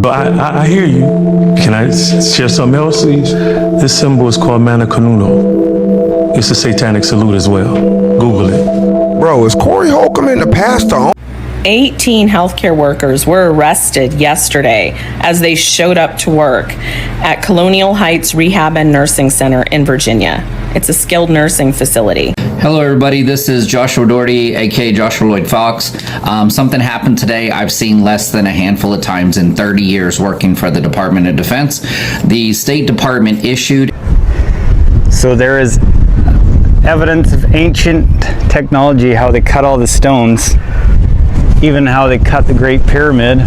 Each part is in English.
but I hear you. Can I share something else? This symbol is called Mana Canuno. It's a satanic salute as well. Google it. Bro, is Corey Holcomb in the pastor? 18 healthcare workers were arrested yesterday as they showed up to work at Colonial Heights Rehab and Nursing Center in Virginia. It's a skilled nursing facility. Hello everybody, this is Joshua Doherty, aka Joshua Lloyd Fox. Something happened today I've seen less than a handful of times in 30 years working for the Department of Defense. The State Department issued... So there is evidence of ancient technology, how they cut all the stones, even how they cut the Great Pyramid.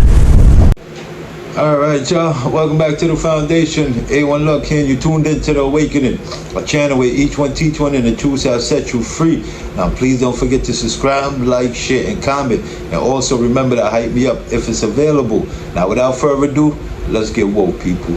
All right, y'all. Welcome back to the Foundation. A1 Luck here. You tuned into The Awakening, a channel where each one teach one and the truth shall set you free. Now, please don't forget to subscribe, like, share, and comment. And also remember to hype me up if it's available. Now, without further ado, let's get woke, people.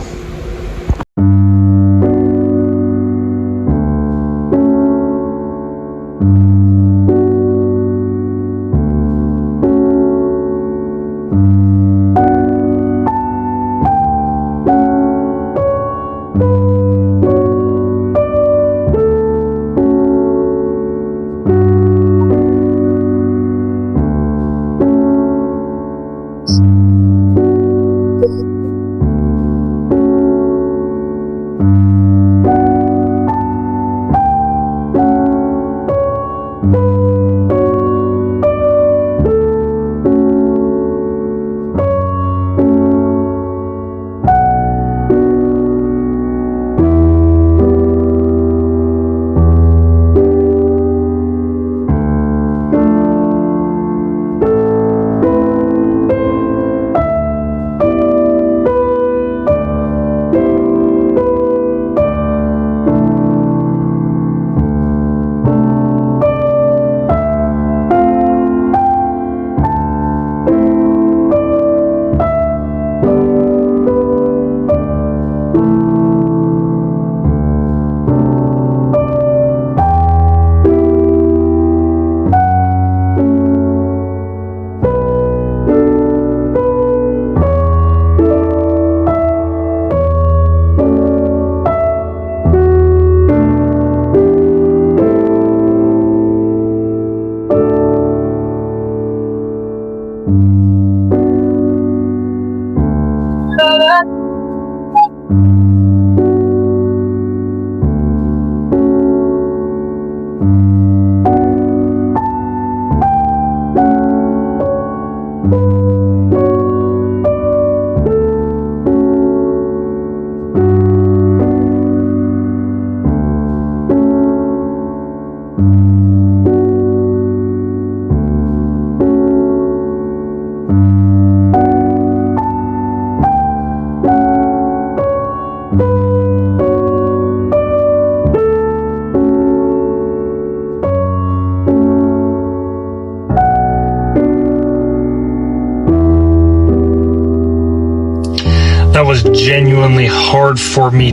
That was genuinely hard for me.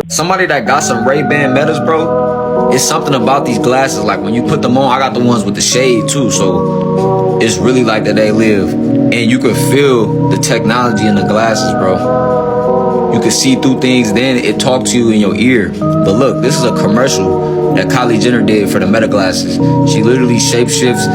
Somebody that got some Ray-Ban Metas, bro, it's something about these glasses. Like when you put them on, I got the ones with the shade too, so it's really like that they live. And you can feel the technology in the glasses, bro. You can see through things, then it talks to you in your ear. But look, this is a commercial that Kylie Jenner did for the Meta glasses. She literally shapeshifts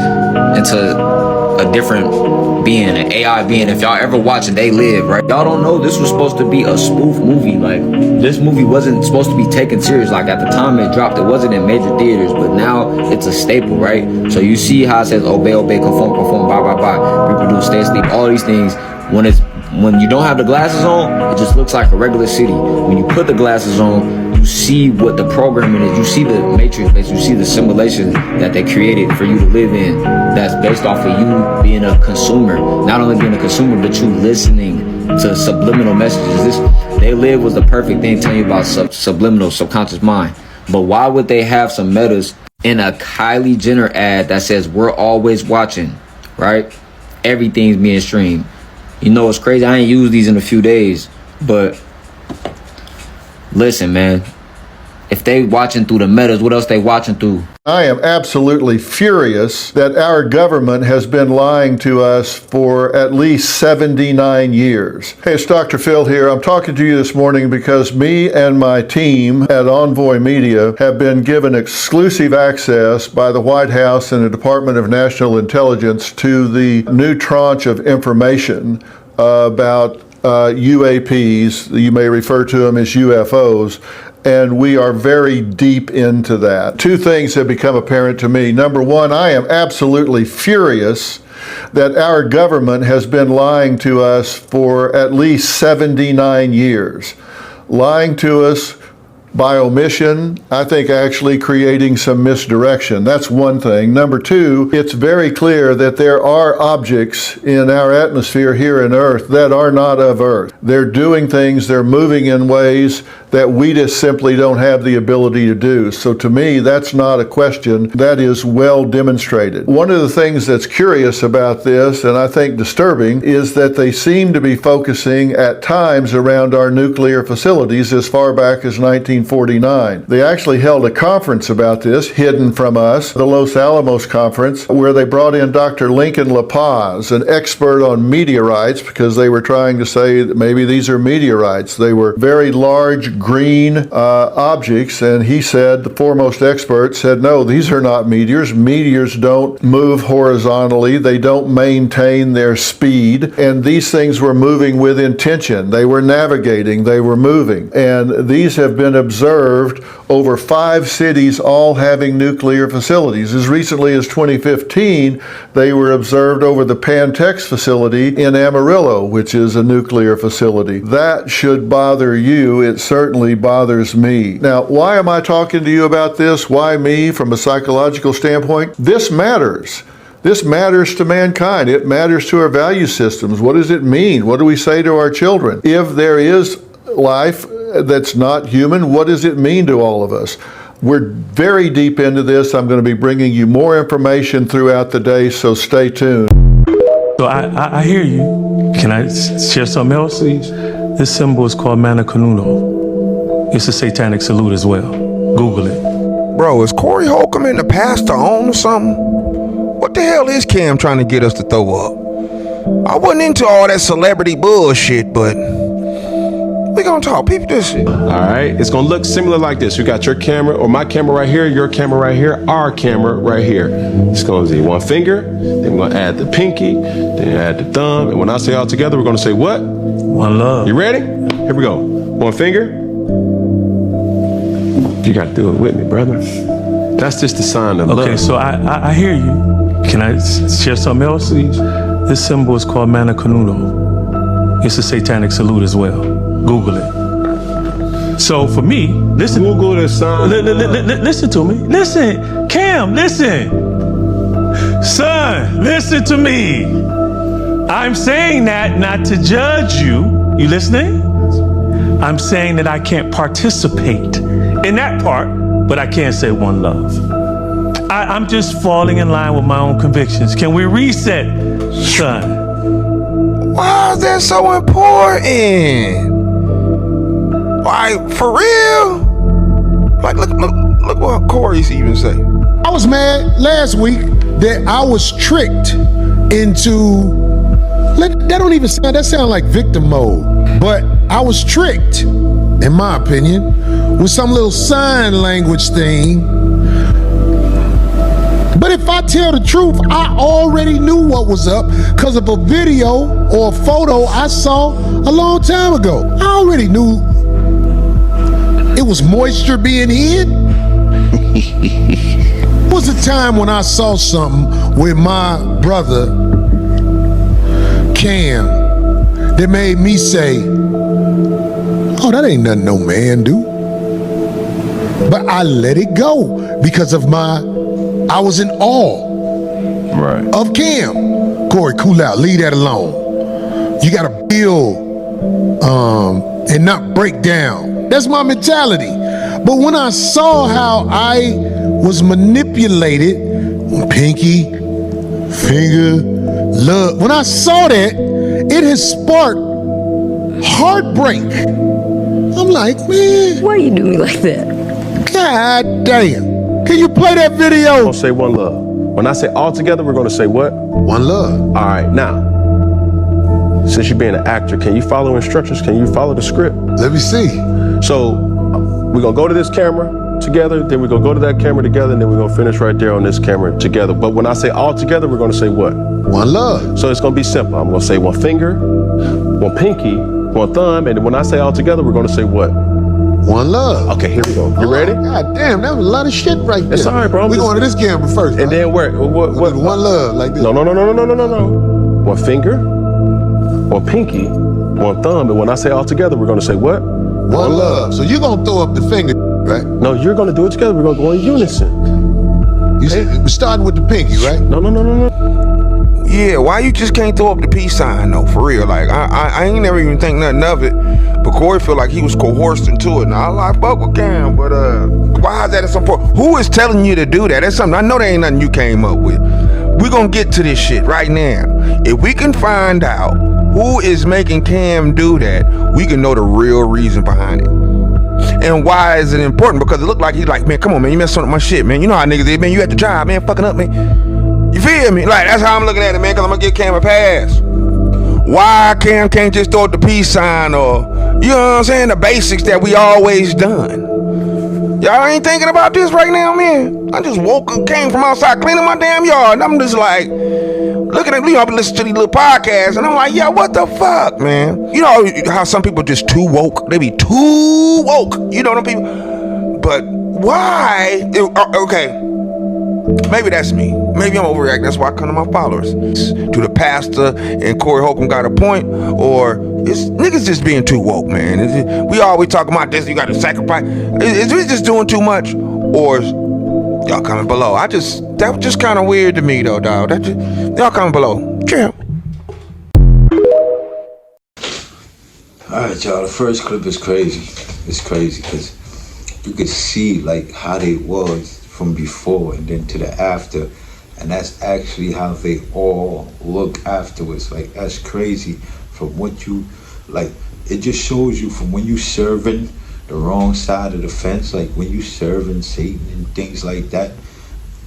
into a different being, an AI being. If y'all ever watch it, They Live, right? Y'all don't know this was supposed to be a spoof movie. Like, this movie wasn't supposed to be taken serious. Like, at the time it dropped, it wasn't in major theaters, but now it's a staple, right? So you see how it says obey, obey, conform, conform, bye, bye, bye, reproduce, stay asleep, all these things. When you don't have the glasses on, it just looks like a regular city. When you put the glasses on, you see what the programming is. You see the matrix, you see the simulation that they created for you to live in. That's based off of you being a consumer. Not only being a consumer, but you listening to subliminal messages. This They Live was the perfect thing telling you about subliminal, subconscious mind. But why would they have some metas in a Kylie Jenner ad that says we're always watching, right? Everything's being streamed. You know, it's crazy. I ain't used these in a few days, but listen, man, if they watching through the metas, what else they watching through? I am absolutely furious that our government has been lying to us for at least 79 years. Hey, it's Dr. Phil here. I'm talking to you this morning because me and my team at Envoy Media have been given exclusive access by the White House and the Department of National Intelligence to the new tranche of information about UAPs. You may refer to them as UFOs. And we are very deep into that. Two things have become apparent to me. Number one, I am absolutely furious that our government has been lying to us for at least 79 years. Lying to us by omission, I think actually creating some misdirection. That's one thing. Number two, it's very clear that there are objects in our atmosphere here on Earth that are not of Earth. They're doing things, they're moving in ways that we just simply don't have the ability to do. So to me, that's not a question. That is well demonstrated. One of the things that's curious about this, and I think disturbing, is that they seem to be focusing at times around our nuclear facilities as far back as 1949. They actually held a conference about this, hidden from us, the Los Alamos conference, where they brought in Dr. Lincoln La Paz, an expert on meteorites, because they were trying to say that maybe these are meteorites. They were very large green objects, and he said, the foremost expert said, no, these are not meteors. Meteors don't move horizontally. They don't maintain their speed, and these things were moving with intention. They were navigating, they were moving, and these have been observed over 5 cities, all having nuclear facilities. As recently as 2015, they were observed over the Pantex facility in Amarillo, which is a nuclear facility. That should bother you. It certainly bothers me. Now, why am I talking to you about this? Why me from a psychological standpoint? This matters. This matters to mankind. It matters to our value systems. What does it mean? What do we say to our children? If there is life that's not human, what does it mean to all of us? We're very deep into this. I'm going to be bringing you more information throughout the day, so stay tuned. So I hear you. Can I share something else, please? This symbol is called Mana Canuno. It's a satanic salute as well. Google it. Bro, is Corey Holcomb in the pastor on or something? What the hell is Cam trying to get us to throw up? I wasn't into all that celebrity bullshit, but we gonna talk. People this shit. All right, it's gonna look similar like this. You got your camera, or my camera right here, your camera right here, our camera right here. It's gonna be one finger, then we're gonna add the pinky, then add the thumb, and when I say all together, we're gonna say what? One love. You ready? Here we go. One finger. You gotta do it with me, brother. That's just the sign of love. Okay, so I hear you. Can I share something else, please? This symbol is called Mana Canuno. It's a satanic salute as well. Google it. So for me, listen. Google the sign. Listen to me. Listen, Cam, listen. Son, listen to me. I'm saying that not to judge you. You listening? I'm saying that I can't participate in that part, but I can't say one love. I'm just falling in line with my own convictions. Can we reset, son? Why is that so important? Like, for real? Like, look what Corey's even say. I was mad last week that I was tricked into, that don't even sound, that sound like victim mode. But I was tricked, in my opinion, with some little sign language thing. But if I tell the truth, I already knew what was up because of a video or a photo I saw a long time ago. I already knew it was moisture being hid. Was a time when I saw something with my brother, Cam, that made me say, oh, that ain't nothing no man do. But I let it go because of I was in awe of Cam. Corey, cool out, leave that alone. You gotta build and not break down. That's my mentality. But when I saw how I was manipulated, pinky, finger, love, when I saw that, it has sparked heartbreak. I'm like, man. Why you do me like that? God damn. Can you play that video? We're gonna say one love. When I say all together, we're gonna say what? One love. All right, now, since you're being an actor, can you follow instructions? Can you follow the script? Let me see. So we're gonna go to this camera together, then we're gonna go to that camera together, and then we're gonna finish right there on this camera together. But when I say all together, we're gonna say what? One love. So it's gonna be simple. I'm gonna say one finger, one pinky, one thumb, and when I say all together, we're gonna say what? One love. Okay, here we go. You ready? God damn, that was a lot of shit right there. It's all right, bro. We're going to this camera first. And then where? What? One love, like this. No. One finger, one pinky, one thumb, and when I say all together, we're gonna say what? One love. So you're gonna throw up the finger, right? No, you're gonna do it together. We're gonna go in unison. You said we're starting with the pinky, right? No. Yeah, why you just can't throw up the peace sign though? For real, like I ain't never even think nothing of it. But Corey feel like he was coerced into it. Now I fuck with Cam, but why is that at some point? Who is telling you to do that? That's something I know that ain't nothing you came up with. We gonna get to this shit right now. If we can find out who is making Cam do that, we can know the real reason behind it. And why is it important? Because it looked like he's like, man, come on, man, you messing up my shit, man. You know how niggas is, man. You at the job, man, fucking up, man. You feel me? Like, that's how I'm looking at it, man, because I'm gonna give Cam a pass. Why Cam can't just throw up the peace sign or, you know what I'm saying, the basics that we always done. Y'all ain't thinking about this right now, man. I just woke up, came from outside cleaning my damn yard, and I'm just like, looking at, you know, I've been listening to these little podcasts, and I'm like, yeah, what the fuck, man? You know how some people just too woke? They be too woke, you know them people? But why? Okay. Maybe that's me. Maybe I'm overreacting. That's why I come to my followers. Do the pastor and Corey Holcomb got a point? Or is niggas just being too woke, man? We always talking about this, you got to sacrifice. Is we just doing too much? Or y'all comment below? That was just kind of weird to me though, dog. Y'all comment below. Chill. Alright, y'all, the first clip is crazy. It's crazy because you could see like how they was from before and then to the after, and that's actually how they all look afterwards. Like, that's crazy. From what you, like, it just shows you from when you serving the wrong side of the fence, like when you serving Satan and things like that,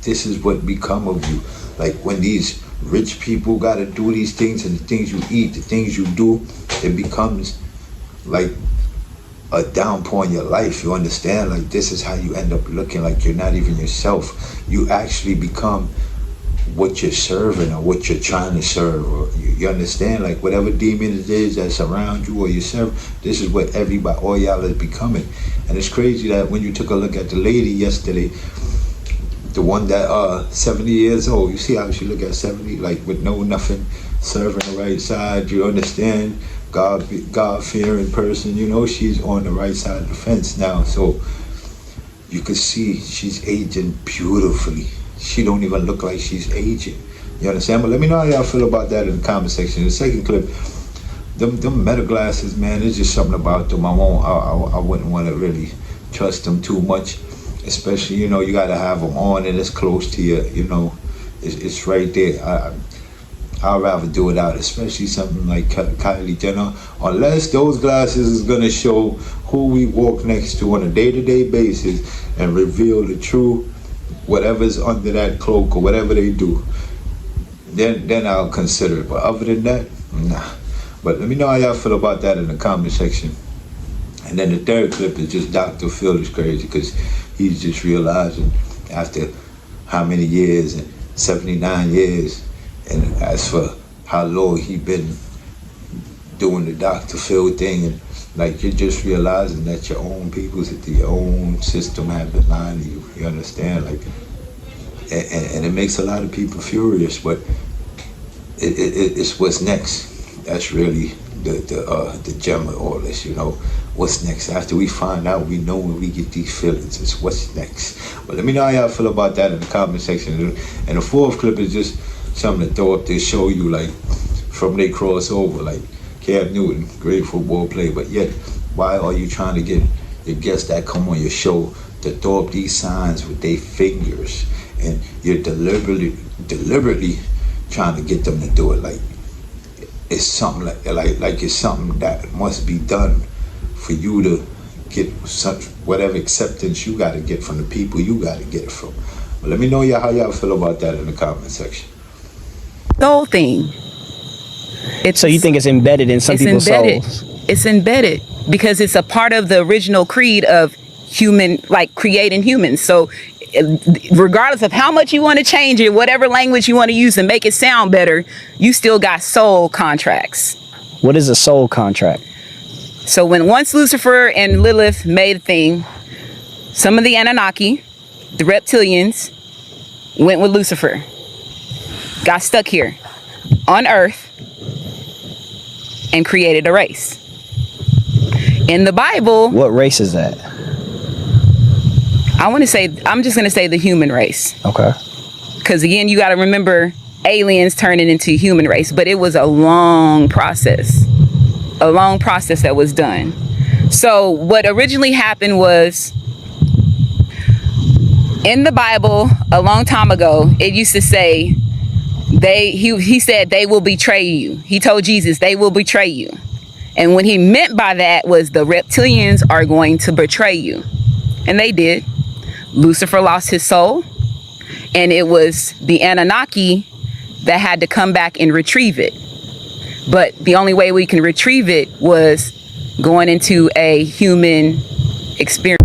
this is what become of you. Like when these rich people gotta do these things, and the things you eat, the things you do, it becomes like a downpour in your life. You understand? Like, this is how you end up looking like you're not even yourself. You actually become what you're serving or what you're trying to serve. Or you understand? Like, whatever demon it is that's around you or you serve, this is what everybody, all y'all is becoming. And it's crazy that when you took a look at the lady yesterday, the one that 70 years old, you see how she look at 70, like with no nothing, serving the right side, you understand? God-fearing person, you know, she's on the right side of the fence now. So you can see she's aging beautifully. She don't even look like she's aging. You understand? But let me know how y'all feel about that in the comment section. The second clip, them meta glasses, man, there's just something about them. I wouldn't want to really trust them too much. Especially, you know, you got to have them on and it's close to you, you know, it's right there. I'd rather do it out, especially something like Kylie Jenner, unless those glasses is gonna show who we walk next to on a day-to-day basis and reveal the true whatever's under that cloak or whatever they do. Then I'll consider it. But other than that, nah. But let me know how y'all feel about that in the comment section. And then the third clip is just Dr. Phil is crazy because he's just realizing after how many years, and 79 years, and as for how long he been doing the Dr. Phil thing, and like you're just realizing that your own peoples, your own system have been lying to you. You understand? Like, and it makes a lot of people furious, but it's what's next. That's really the gem of all this, you know. What's next? After we find out, we know when we get these feelings, it's what's next. But let me know how y'all feel about that in the comment section. And the fourth clip is just something to throw up to show you, like, from they crossover, like Cam Newton, great football player, but yet, why are you trying to get your guests that come on your show to throw up these signs with their fingers, and you're deliberately trying to get them to do it? Like, it's something like it's something that must be done for you to get such whatever acceptance you got to get from the people you got to get it from. But let me know how y'all feel about that in the comment section. Soul thing. So you think it's embedded in some people's souls? It's embedded because it's a part of the original creed of human, like creating humans. So regardless of how much you want to change it, whatever language you want to use to make it sound better, you still got soul contracts. What is a soul contract? So once Lucifer and Lilith made a thing, some of the Anunnaki, the reptilians, went with Lucifer, got stuck here on Earth, and created a race. In the Bible, what race is that? I'm just going to say the human race. Okay. Because again, you got to remember aliens turning into human race, but it was a long process that was done. So what originally happened was, in the Bible a long time ago, it used to say he said they will betray you. He told Jesus they will betray you. And what he meant by that was the reptilians are going to betray you. And they did. Lucifer lost his soul, and it was the Anunnaki that had to come back and retrieve it. But the only way we can retrieve it was going into a human experience.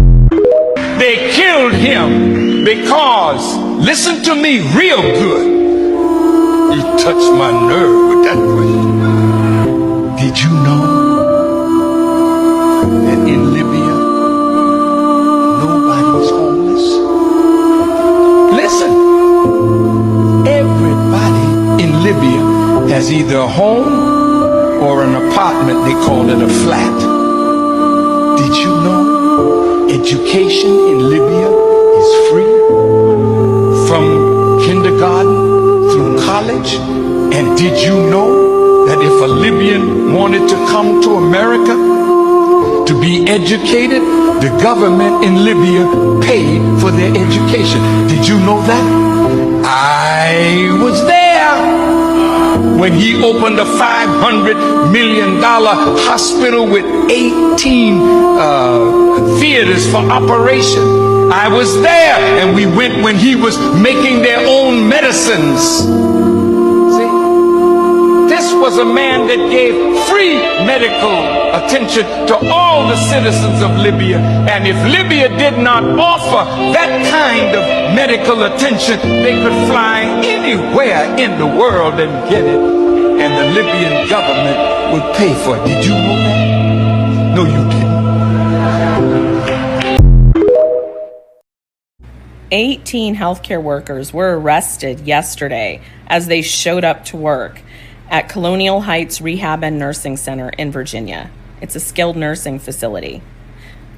They killed him because, listen to me real good, you touched my nerve with that question. Did you know that in Libya, nobody's homeless? Listen, everybody in Libya has either a home or an apartment. They call it a flat. Did you know education in Libya is free? From kindergarten through college? And did you know that if a Libyan wanted to come to America to be educated, the government in Libya paid for their education? Did you know that? I was there when he opened a $500 million hospital with 18 theaters for operation. I was there, and we went when he was making their own medicines. This was a man that gave free medical attention to all the citizens of Libya. And if Libya did not offer that kind of medical attention, they could fly anywhere in the world and get it. And the Libyan government would pay for it. Did you know that? No, you didn't. 18 healthcare workers were arrested yesterday as they showed up to work at Colonial Heights Rehab and Nursing Center in Virginia. It's a skilled nursing facility.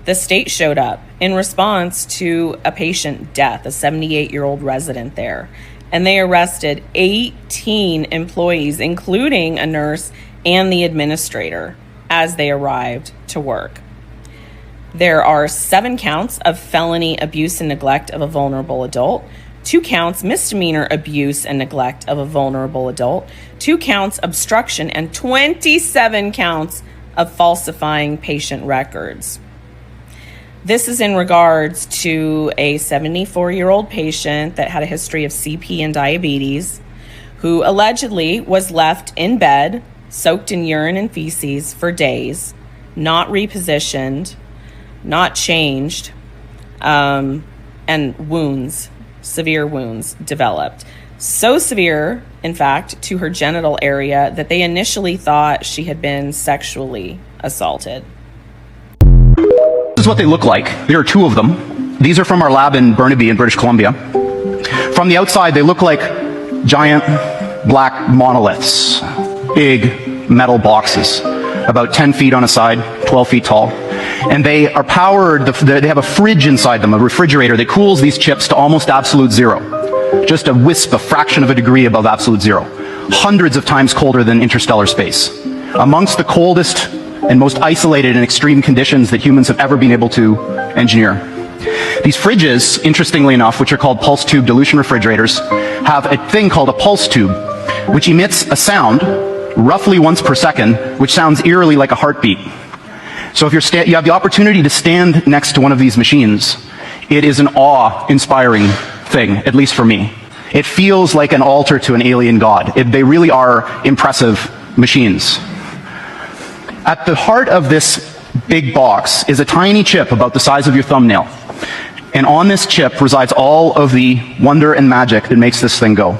The state showed up in response to a patient death, a 78-year-old resident there, and they arrested 18 employees, including a nurse and the administrator, as they arrived to work. There are 7 counts of felony abuse and neglect of a vulnerable adult, 2 counts misdemeanor abuse and neglect of a vulnerable adult, 2 counts obstruction, and 27 counts of falsifying patient records. This is in regards to a 74-year-old patient that had a history of CP and diabetes, who allegedly was left in bed, soaked in urine and feces for days, not repositioned, not changed, and wounds, severe wounds developed. So severe, in fact, to her genital area that they initially thought she had been sexually assaulted. This is what they look like. There are 2 of them. These are from our lab in Burnaby in British Columbia. From the outside, they look like giant black monoliths, big metal boxes, about 10 feet on a side, 12 feet tall. And they are powered, they have a fridge inside them, a refrigerator that cools these chips to almost absolute zero. Just a wisp, a fraction of a degree above absolute zero. Hundreds of times colder than interstellar space. Amongst the coldest and most isolated and extreme conditions that humans have ever been able to engineer. These fridges, interestingly enough, which are called pulse tube dilution refrigerators, have a thing called a pulse tube, which emits a sound roughly once per second, which sounds eerily like a heartbeat. So if you have the opportunity to stand next to one of these machines, it is an awe-inspiring thing, at least for me. It feels like an altar to an alien god. They really are impressive machines. At the heart of this big box is a tiny chip about the size of your thumbnail. And on this chip resides all of the wonder and magic that makes this thing go.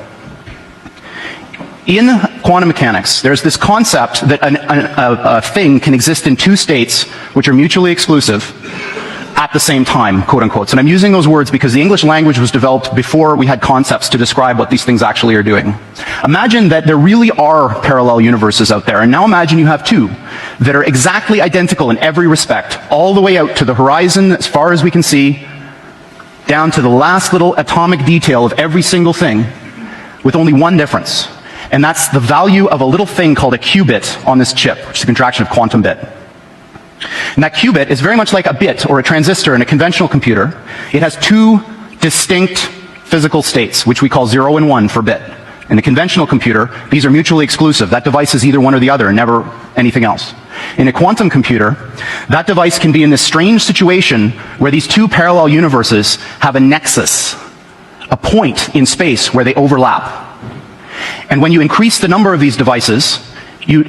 In quantum mechanics, there's this concept that a thing can exist in two states which are mutually exclusive at the same time, quote unquote. And I'm using those words because the English language was developed before we had concepts to describe what these things actually are doing. Imagine that there really are parallel universes out there, and now imagine you have two that are exactly identical in every respect, all the way out to the horizon as far as we can see, down to the last little atomic detail of every single thing, with only one difference. And that's the value of a little thing called a qubit on this chip, which is a contraction of quantum bit. And that qubit is very much like a bit or a transistor in a conventional computer. It has two distinct physical states, which we call 0 and 1 for bit. In a conventional computer, these are mutually exclusive. That device is either one or the other, never anything else. In a quantum computer, that device can be in this strange situation where these two parallel universes have a nexus, a point in space where they overlap. And when you increase the number of these devices,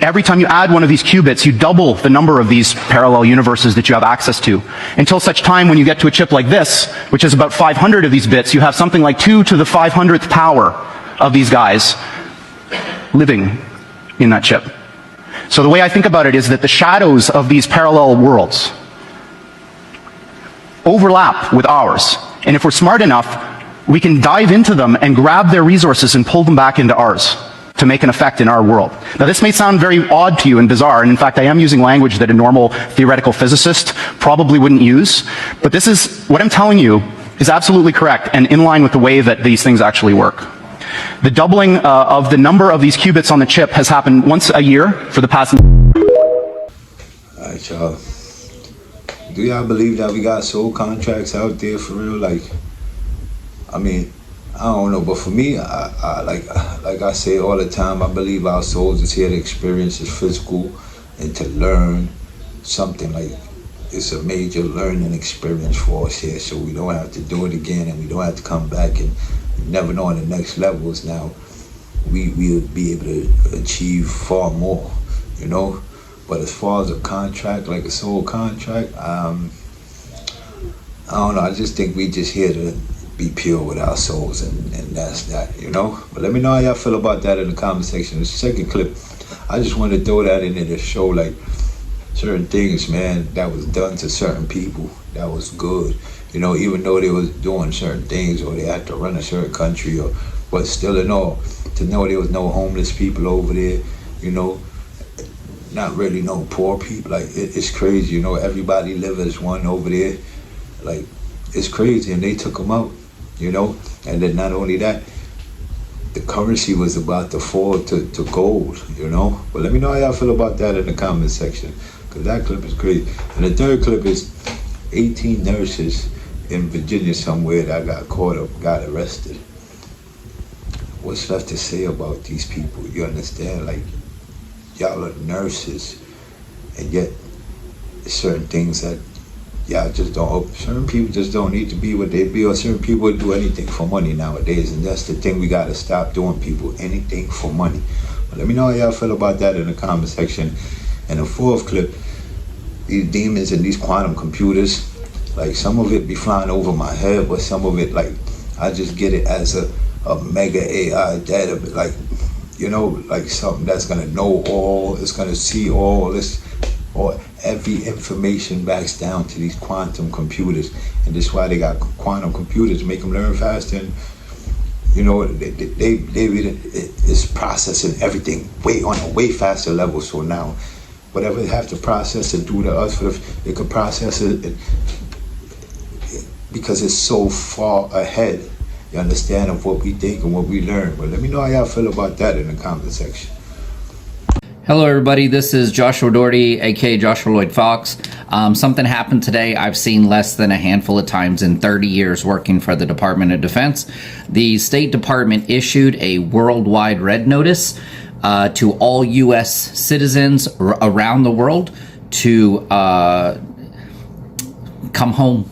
every time you add one of these qubits, you double the number of these parallel universes that you have access to. Until such time when you get to a chip like this, which is about 500 of these bits, you have something like 2 to the 500th power of these guys living in that chip. So the way I think about it is that the shadows of these parallel worlds overlap with ours. And if we're smart enough, we can dive into them and grab their resources and pull them back into ours to make an effect in our world. Now this may sound very odd to you and bizarre, and in fact I am using language that a normal theoretical physicist probably wouldn't use, but this is, what I'm telling you is absolutely correct and in line with the way that these things actually work. The doubling of the number of these qubits on the chip has happened once a year for the past... Alright, y'all. Do y'all believe that we got soul contracts out there for real? Like, I mean, I don't know, but for me, like I say all the time, I believe our souls is here to experience the physical and to learn something. Like, it's a major learning experience for us here, so we don't have to do it again, and we don't have to come back, and you never know on the next levels. Now we'll be able to achieve far more, you know. But as far as a contract, like a soul contract, I don't know. I just think we just here to be pure with our souls, and that's that, you know. But let me know how y'all feel about that in the comment section. The second clip, I just wanted to throw that in there to show like certain things, man, that was done to certain people that was good, you know, even though they was doing certain things or they had to run a certain country, or but still in all, to know there was no homeless people over there, you know, not really no poor people. Like it's crazy, you know, everybody live as one over there. Like, it's crazy, and they took them out, you know. And then not only that, the currency was about to fall to gold, you know. But let me know how y'all feel about that in the comment section, because that clip is crazy. And the third clip is 18 nurses in Virginia somewhere that got caught up, got arrested. What's left to say about these people? You understand? Like, y'all are nurses, and yet certain things that y'all just don't, certain people just don't need to be what they be, or certain people would do anything for money nowadays, and that's the thing we gotta stop doing, people, anything for money. But let me know how y'all feel about that in the comment section. And the fourth clip, these demons and these quantum computers, like some of it be flying over my head, but some of it, like, I just get it as a mega AI data, like, you know, like something that's gonna know all, it's gonna see all this, or every information backs down to these quantum computers. And that's why they got quantum computers, make them learn faster, and you know, it's processing everything on a way faster level. So now whatever they have to process and do to us, it could process it because it's so far ahead, you understand, of what we think and what we learn. But let me know how y'all feel about that in the comment section. Hello everybody, this is Joshua Doherty, aka Joshua Lloyd Fox. Something happened today I've seen less than a handful of times in 30 years working for the Department of Defense. The State Department issued a worldwide red notice to all U.S. citizens around the world to come home,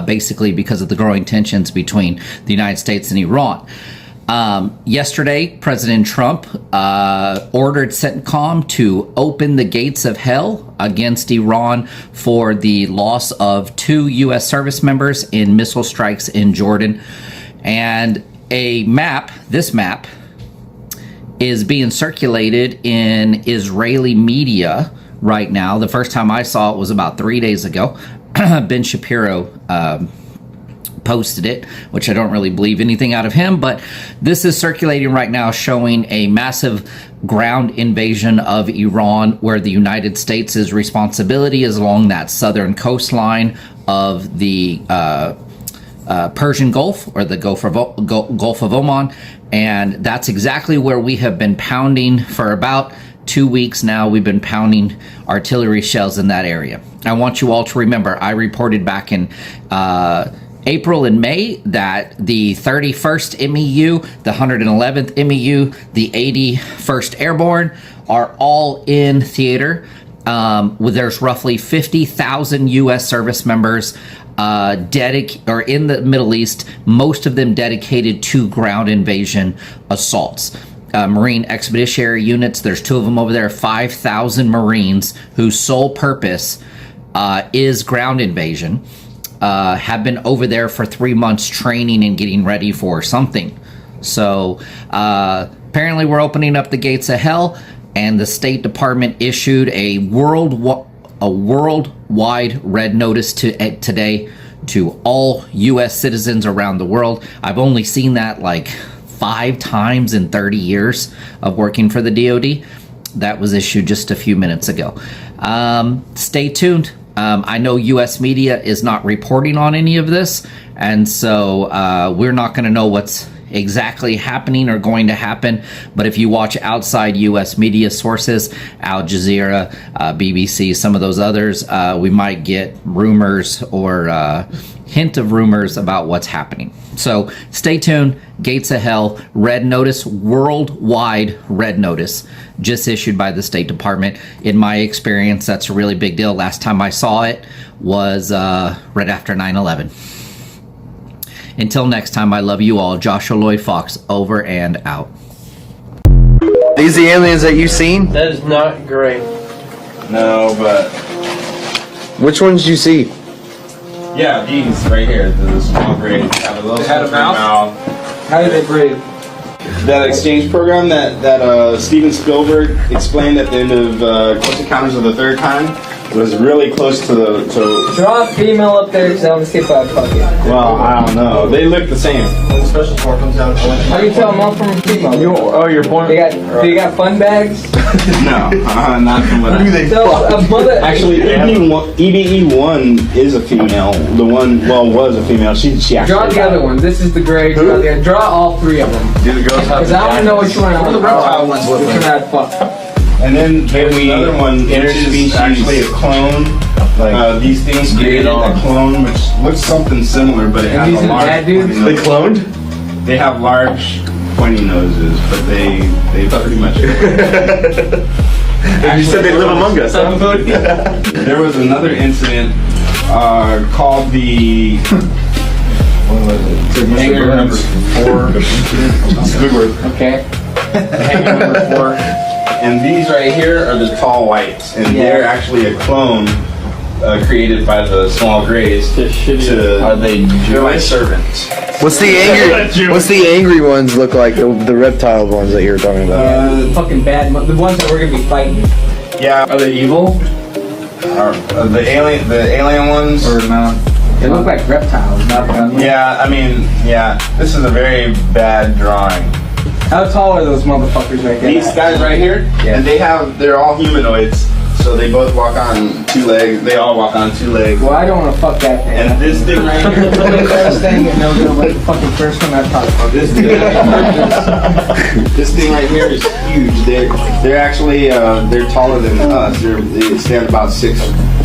basically because of the growing tensions between the United States and Iran. Yesterday, President Trump ordered CENTCOM to open the gates of hell against Iran for the loss of 2 U.S. service members in missile strikes in Jordan. And this map, is being circulated in Israeli media right now. The first time I saw it was about 3 days ago. Ben Shapiro posted it, which I don't really believe anything out of him, but this is circulating right now showing a massive ground invasion of Iran, where the United States' responsibility is along that southern coastline of the Persian Gulf, or the Gulf of Oman, and that's exactly where we have been pounding for about 2 weeks now. We've been pounding artillery shells in that area. I want you all to remember, I reported back in April and May that the 31st MEU, the 111th MEU, the 81st Airborne are all in theater. There's roughly 50,000 U.S. service members in the Middle East, most of them dedicated to ground invasion assaults. Marine Expeditionary Units, there's 2 of them over there, 5,000 Marines whose sole purpose is ground invasion, have been over there for 3 months training and getting ready for something. So apparently we're opening up the gates of hell, and the State Department issued a worldwide red notice today to all U.S. citizens around the world. I've only seen that like 5 times in 30 years of working for the DoD. That was issued just a few minutes ago. Stay tuned. I know U.S. media is not reporting on any of this, and so we're not going to know what's exactly happening or going to happen. But if you watch outside U.S. media sources, Al Jazeera, BBC, some of those others, we might get rumors or hint of rumors about what's happening. So stay tuned. Gates of Hell, red notice, worldwide red notice, just issued by the State Department. In my experience, that's a really big deal. Last time I saw it was right after 9/11. Until next time, I love you all. Joshua Lloyd Fox, over and out. These the aliens that you've seen? That is not great. No, but... Which ones did you see? Yeah, these right here, the small grays have a little Had a mouth? How did they breathe? That exchange program that Steven Spielberg explained at the end of Close Encounters of the Third Kind was really close to the... Draw a female up there because I want to see if I fuck it. Well, I don't know. They look the same. When the special part comes out, How do you tell male from a female? You're born... Do you got fun bags? No, not from what I... Actually, EBE1 is a female. The one, was a female. She actually... Draw the other one. This is the gray. Draw all 3 of them. Do the girls have... Because I want to know which one I want. The reptile ones with which one I'd fuck. And then there's another one, interspecies, actually a clone. These things created a clone, which looks something similar, but it has a large... They cloned? They have large, pointy noses, but they pretty much... You said they live among us, huh? There was another incident called the... What was it? Hangar number 4. That's a good word. Okay. Hangar number 4. And these right here are the tall whites, and they're actually a clone created by the small grays. Are they Jewish? They're my servants. What's the angry ones look like? The reptile ones that you were talking about? Fucking bad. The ones that we're gonna be fighting. Yeah. Are they evil? The alien ones? Or not? They look like reptiles, not gunmen. Yeah, I mean, this is a very bad drawing. How tall are those motherfuckers right there? These guys right here, and they're all humanoids, so they both walk on 2 legs. They all walk on 2 legs. Well, I don't want to fuck that thing. And this thing right here, this thing, and they'll go like the fucking first one I talked about. This thing right here is huge. They're actually they're taller than us. They stand about 6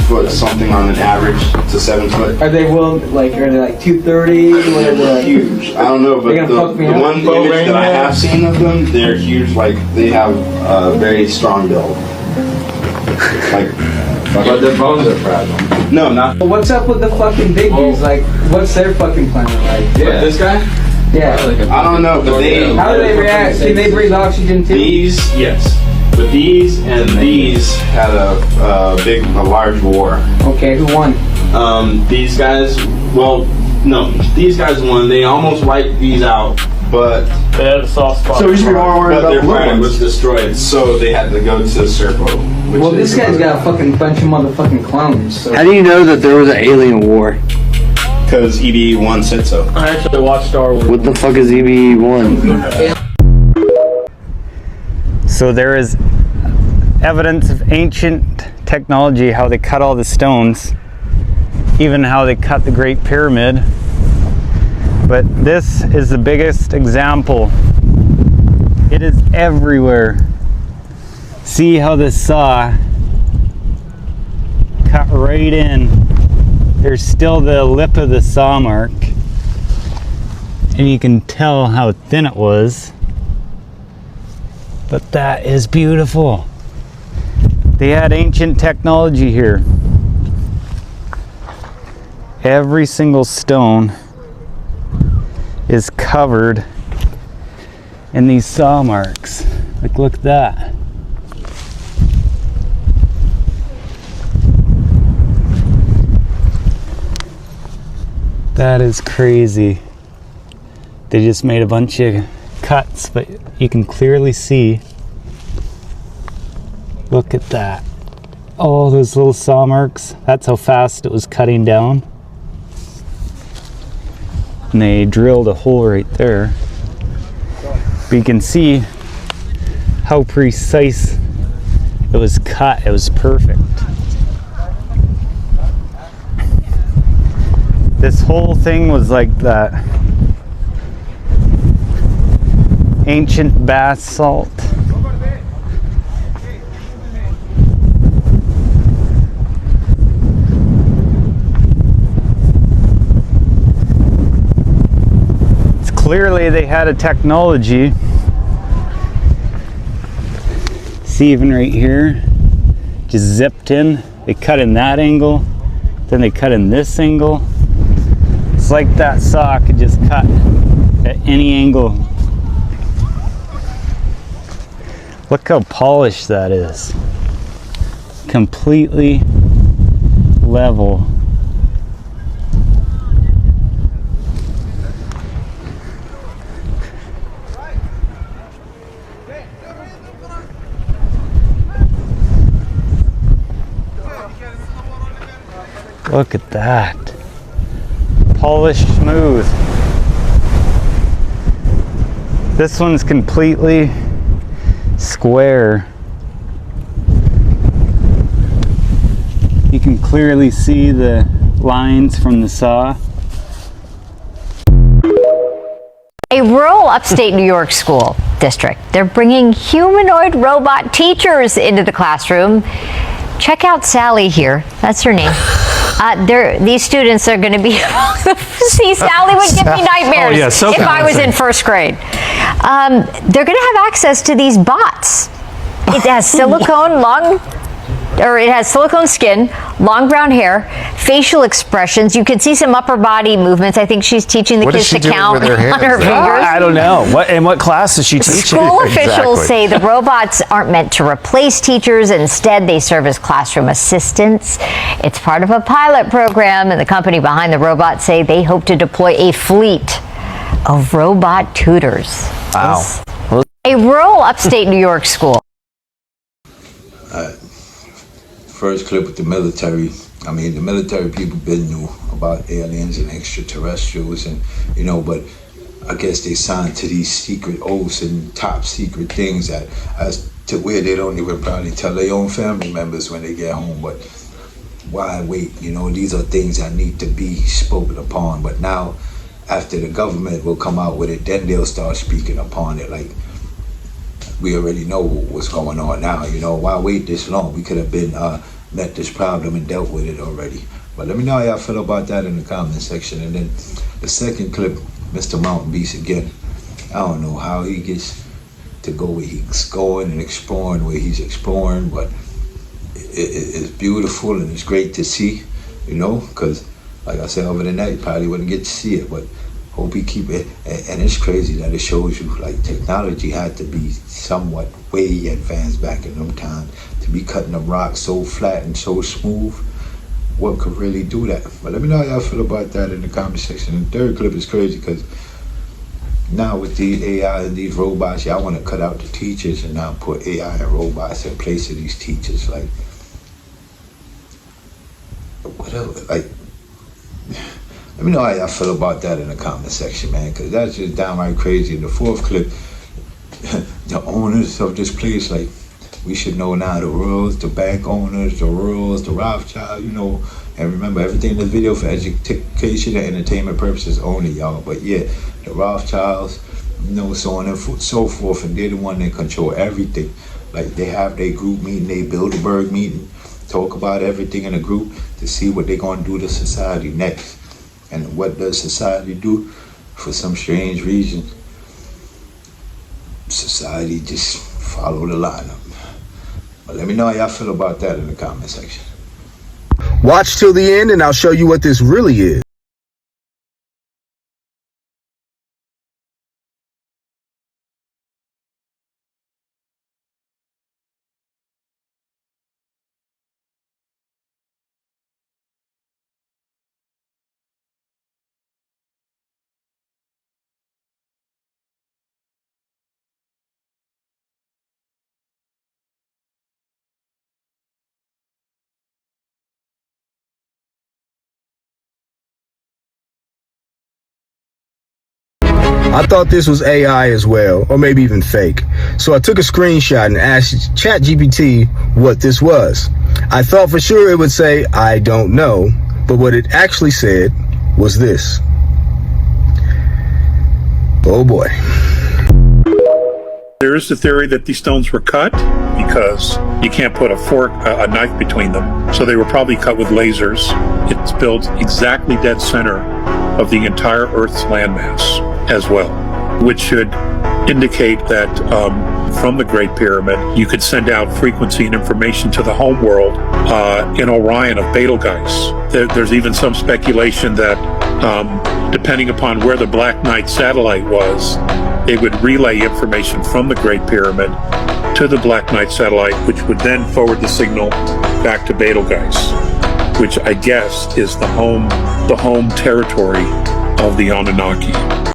foot something on an average to 7 foot. Are they like 230? They're huge. I don't know, but the one image that I have seen of them, they're huge. Like they have a very strong build. Like But the bones are fragile. No, not. But what's up with the fucking big dudes? Like, what's their fucking planet like? Yeah. This guy? Yeah. I don't know, but they. How do they react? Can they breathe oxygen too? These, yes. But these and these had a large war. Okay, who won? These guys, well, no, these guys won. They almost wiped these out, but they had a soft spot. So we should be more worried about their the blue planet ones. was destroyed, so they had to go to Serpo. Well, this guy's got a fucking bunch of motherfucking clones. So. How do you know that there was an alien war? Because EBE1 said so. I actually watched Star Wars. What the fuck is EBE1? So there is evidence of ancient technology, how they cut all the stones, even how they cut the Great Pyramid. But this is the biggest example. It is everywhere. See how the saw cut right in. There's still the lip of the saw mark, and you can tell how thin it was. But that is beautiful. They had ancient technology here. Every single stone is covered in these saw marks. Like, look at that. That is crazy. They just made a bunch of cuts, but you can clearly see. Look at that. Oh, those little saw marks. That's how fast it was cutting down. And they drilled a hole right there. But you can see how precise it was cut. It was perfect. This whole thing was like that ancient basalt. It's clearly they had a technology. See, even right here, just zipped in. They cut in that angle, then they cut in this angle. It's like that saw could just cut at any angle. Look how polished that is. Completely level. Look at that. Polished smooth. This one's completely square. You can clearly see the lines from the saw. A rural upstate New York school district. They're bringing humanoid robot teachers into the classroom. Check out Sally here. That's her name. These students are going to be. See, Sally would give me nightmares if I was in first grade. They're going to have access to these bots. It has silicone skin, long brown hair, facial expressions. You can see some upper body movements. I think she's teaching the kids to count on her fingers. I don't know. In what class is she teaching? School officials say the robots aren't meant to replace teachers. Instead, they serve as classroom assistants. It's part of a pilot program, and the company behind the robots say they hope to deploy a fleet of robot tutors. Wow. A rural upstate New York school. First clip with the military. I mean, the military people been knew about aliens and extraterrestrials, and but I guess they signed to these secret oaths and top secret things that as to where they don't even probably tell their own family members when they get home. But why wait? These are things that need to be spoken upon. But now, after the government will come out with it, then they'll start speaking upon it. Like, we already know what's going on now. Why wait this long? We could have been met this problem and dealt with it already. But let me know how y'all feel about that in the comment section. And then the second clip, Mr. Mountain Beast again. I don't know how he gets to go where he's going and exploring where he's exploring, but it's beautiful and it's great to see, you know, because like I said over the night, you probably wouldn't get to see it, but hope you keep it. And it's crazy that it shows you like technology had to be somewhat way advanced back in them times to be cutting them rocks so flat and so smooth. What could really do that? But let me know how y'all feel about that in the comment section. The third clip is crazy because now with these AI and these robots, y'all want to cut out the teachers and now put AI and robots in place of these teachers. Like, whatever, like, let me know how y'all feel about that in the comment section, man, because that's just downright crazy. And the fourth clip, the owners of this place, like, we should know now the rules, the bank owners, the rules, the Rothschild, you know, and remember everything in the video for education and entertainment purposes only, y'all. But yeah, the Rothschilds, you know, so on and so forth, and they're the one that control everything. Like they have their group meeting, they Bilderberg meeting, talk about everything in a group to see what they're gonna do to society next. And what does society do? For some strange reason, society just follow the lineup. But let me know how y'all feel about that in the comment section. Watch till the end and I'll show you what this really is. I thought this was AI as well, or maybe even fake. So I took a screenshot and asked ChatGPT what this was. I thought for sure it would say, I don't know, but what it actually said was this. Oh boy. There is the theory that these stones were cut because you can't put a knife between them. So they were probably cut with lasers. It's built exactly dead center of the entire Earth's landmass as well, which should indicate that from the Great Pyramid, you could send out frequency and information to the home world in Orion of Betelgeuse. There's even some speculation that depending upon where the Black Knight satellite was, they would relay information from the Great Pyramid to the Black Knight satellite, which would then forward the signal back to Betelgeuse, which I guess is the home territory of the Anunnaki.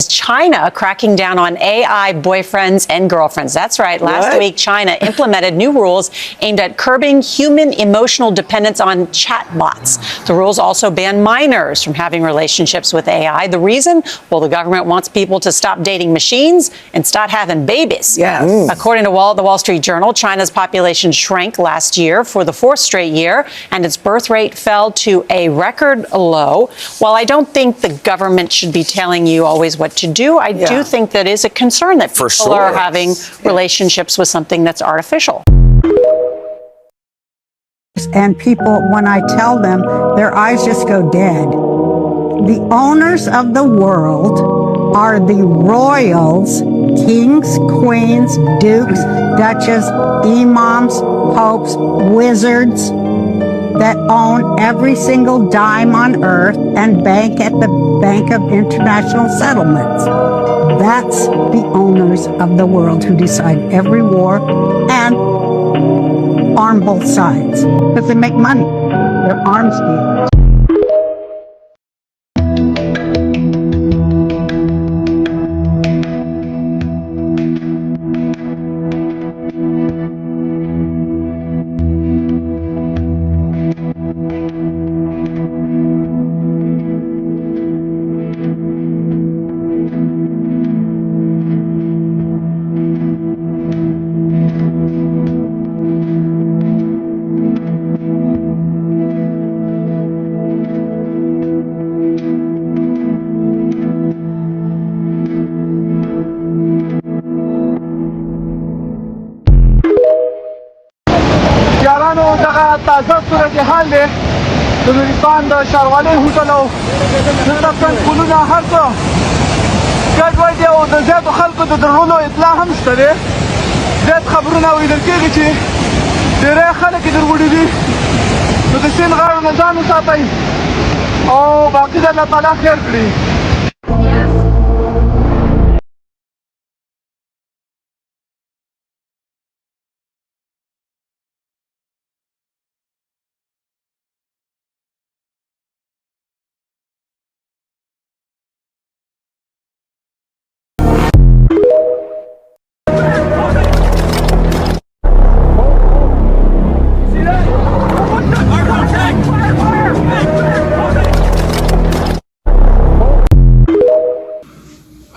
China cracking down on AI boyfriends and girlfriends. That's right. Last week, China implemented new rules aimed at curbing human emotional dependence on chatbots. The rules also ban minors from having relationships with AI. The reason? Well, the government wants people to stop dating machines and start having babies. Yes. According to the Wall Street Journal, China's population shrank last year for the fourth straight year, and its birth rate fell to a record low. While I don't think the government should be telling you always what to do, I do think that is a concern that people are having relationships with something that's artificial. And people, when I tell them, their eyes just go dead. The owners of the world are the royals, kings, queens, dukes, duchesses, imams, popes, wizards, that own every single dime on earth and bank at the Bank of International Settlements. That's the owners of the world who decide every war and arm both sides because they make money. They're arms dealers. تازه صورتحال دی د نورستان د ښاروالۍ هوټل او دلته څنګ پلونه هر څه ګډوډ دي او د زیاتو خلکو د درغلو اطلاع هم شته دی. زیات خبرونه اورېدل کېږي چې ډېری خلک یې درغوړي دي نو د سیند غاړه نه ځان وساتئ او باقي د الله تعالی خیر کړي.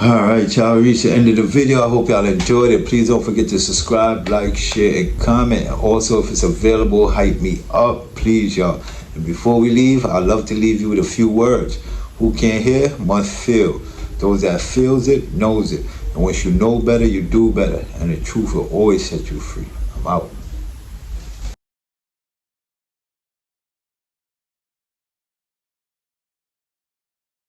Alright, y'all reached the end of the video. I hope y'all enjoyed it. Please don't forget to subscribe, like, share, and comment. Also, if it's available, hype me up, please, y'all. And before we leave, I'd love to leave you with a few words. Who can't hear must feel. Those that feels it knows it. And once you know better, you do better. And the truth will always set you free. I'm out.